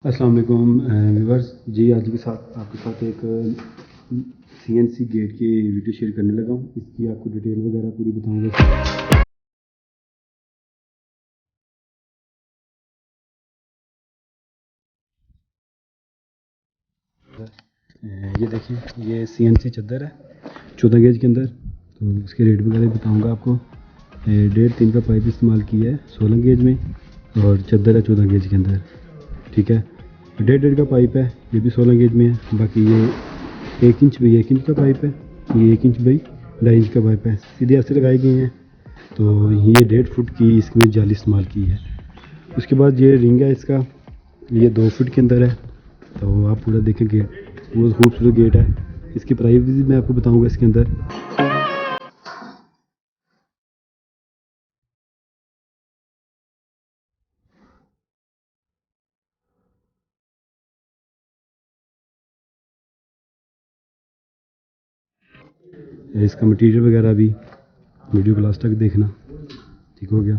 अस्सलाम वालेकुम व्यूअर्स जी। आज के साथ आपके साथ एक सीएनसी गेट की वीडियो शेयर करने लगा हूँ। इसकी आपको डिटेल वगैरह पूरी बताऊँगा। ये देखिए, ये सीएनसी चद्दर है 14 गेज के अंदर। तो इसके रेट वगैरह बताऊँगा आपको। 1.5-3 का पाइप इस्तेमाल किया है 16 गेज में, और चद्दर है 14 गेज के अंदर। ठीक है, 1.5 का पाइप है, ये भी 16 गेज में है। बाकी ये 1 इंच बाई 1 इंच का पाइप है, ये 1 इंच बाई 2.5 इंच का पाइप है। सीधे ऐसे लगाई गई हैं। तो ये 1.5 फुट की इसमें जाली इस्तेमाल की है। उसके बाद ये रिंग है इसका, ये 2 फुट के अंदर है। तो आप पूरा देखें, गेट बहुत खूबसूरत गेट है। इसकी प्राइस मैं आपको बताऊंगा इसके अंदर। इसका मटेरियल वगैरह भी वीडियो को लास्ट तक देखना। ठीक हो गया।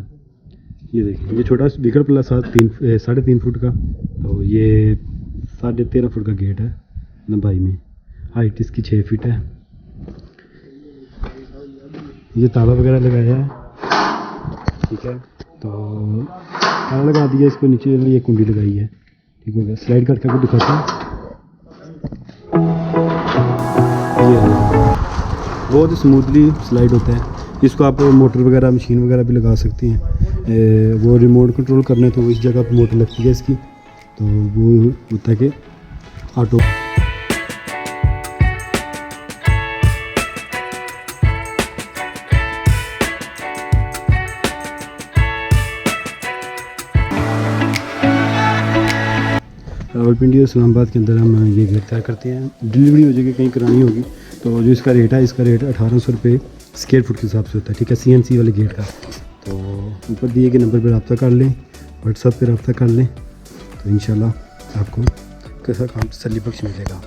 ये देखिए, ये छोटा विकट प्लस 3.5 फुट का। तो ये 13.5 फुट का गेट है लंबाई में। हाइट इसकी 6 फीट है। ये ताला वगैरह लगाया है। ठीक है, तो ताला लगा दिया। इसको नीचे ये कुंडी लगाई है। ठीक हो गया। स्लाइड करके आपको दिखाता हूँ। ये बहुत स्मूथली स्लाइड होता है। इसको आप मोटर वगैरह मशीन वगैरह भी लगा सकते हैं। वो रिमोट कंट्रोल करना है तो इस जगह पर मोटर लगती है इसकी। तो वो होता है कि ऑटो। रावलपिंडी और इस्लामाबाद के अंदर हम ये गेट तैयार करते हैं। डिलीवरी हो जाएगी, कहीं करानी होगी। तो जो इसका रेट है, इसका रेट 1800 रुपये स्क्वायर फुट के हिसाब से होता है। ठीक है, सीएनसी वाले गेट का। तो ऊपर दिए गए नंबर पर रब्ता कर लें, व्हाट्सएप पर रब्ता कर लें। तो इंशाल्लाह आपको कैसा काम तसल्ली बख्श मिलेगा।